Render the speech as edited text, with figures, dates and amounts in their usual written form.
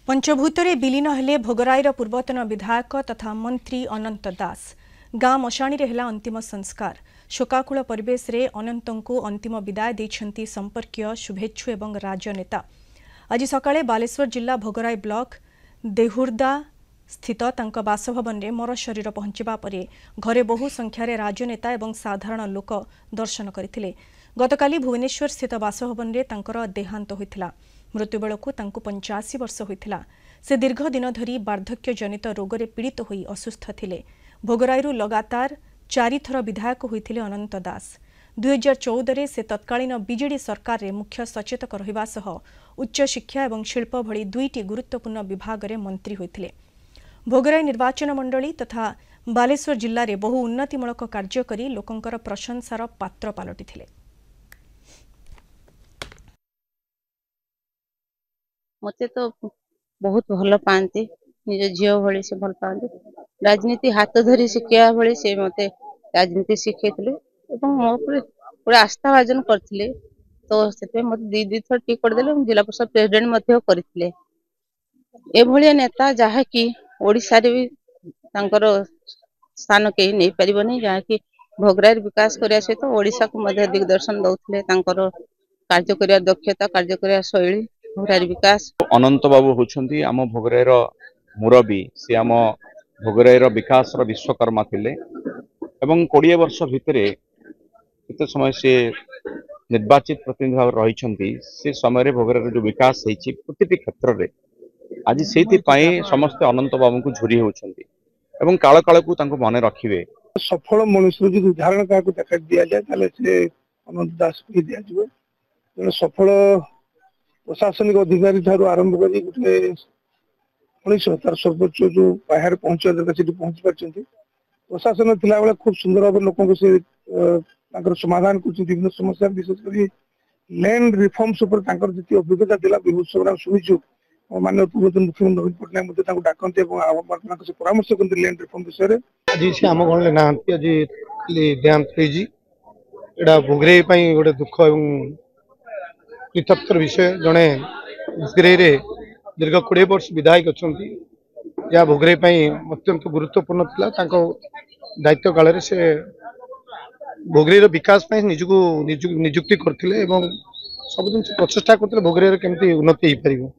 पंचभूतरे विलीन हेले भोगराईर पूर्वतन विधायक तथा मंत्री अनंत दास। गाँ मशाणी हेला अंतिम संस्कार। शोकाकुल परिवेश रे अनंतंकु अंतिम विदाय देछंती संपर्कीय शुभेच्छु एवं राजनेता। आज सकाळे बालेश्वर जिला भोगराई ब्लॉक देहुर्दा स्थित तांका बासभवन रे मर शरीर पहुंचबा परे घरे बहु संख्यारे राजनेता एवं साधारण लोक दर्शन करथिले। गतकाली भुवनेश्वर स्थित बासभवन रे तांकर देहांत होइथिला। मृत्यु बेलू 85 वर्ष होइथिला। से दीर्घ दिन धरी वार्धक्य जनित रोगरे पीड़ित होई असुस्थ थिले। भोगराईरु लगातार 4 थर विधायक होइथिले अनंत दास। 2014 रे से तत्कालीन बीजेडी सरकार रे मुख्य सचेतक रहिबा सह उच्च शिक्षा एवं शिल्प भली 2टी गुरुत्वपूर्ण विभाग रे मंत्री होइथिले। भोगराई निर्वाचन मंडली तथा बालेश्वर जिल्ला रे बहु उन्नतिमूलक कार्य करी लोकंकर प्रशंसार पात्र पालटिथिले। मते तो बहुत भल पाती निज झील भली से भल पाती राजनीति हाथ धरी शिखा भली से मते राजनीति शिखेइथिले एवं मो पूरा आस्था भाजन करथिले। तो से मते दी थर टिक कर देले जिला परिषद प्रेसिडेंट मध्य करथिले। ए भली नेता जहा कि ओडिसा रे भी तांकर स्थान के नहीं परिबनी जहा कि भोगराईर विकास करिया सहित ओडिसा को मध्य दिग्दर्शन दउथिले। तांकर कार्य करिया दक्षता कार्य करिया शैली भोगराईर विकास अनंत बाबू होछंती आम भोगराईर मुरबी से आम भोगराईर विकास विश्वकर्मा थिले एवं 20 वर्ष भितरे एते समय से निर्वाचित प्रतिनिधि भाव रही से समय भोगराईर जो विकास होती प्रति क्षेत्र में आज से समस्त अनंत बाबू को झुरी होछंती एवं काल काल को तांको मने रखिबे। सफल मनुष्य जो उदाहरण क्या देखा दि जाए से अनंत दास को दिया जब सफल प्रशासनिक अधिकारी ठार आरंभ कर गोटे मनुष्य तार सर्वोच्च जो बाहर पहुंचा दरकार पहुंची पार्टी प्रशासन थिला बेले खूब सुंदर भाव लोक से समाधान कर विभिन्न समस्या विशेषकर लैंड रिफॉर्म्स जी अभिज्ञता थी बहुत शुणु माननीय पूर्वतन मुख्यमंत्री नवीन पट्टनायक डाकती से परामर्श करते लैंड रिफॉर्म विषय में। आज आम गण ना आज देहांत एटा भोगराई गोटे दुख और पृथक्तर विषय जड़े भोगराई दीर्घ 20 वर्ष विधायक अच्छा जहाँ भोगराई अत्यंत गुरुत्वपूर्ण था दायित्व काल से भोगराई विकास निजुक्ति करते सब जिन प्रचेषा करते भोगराई केमती उन्नति हो पार।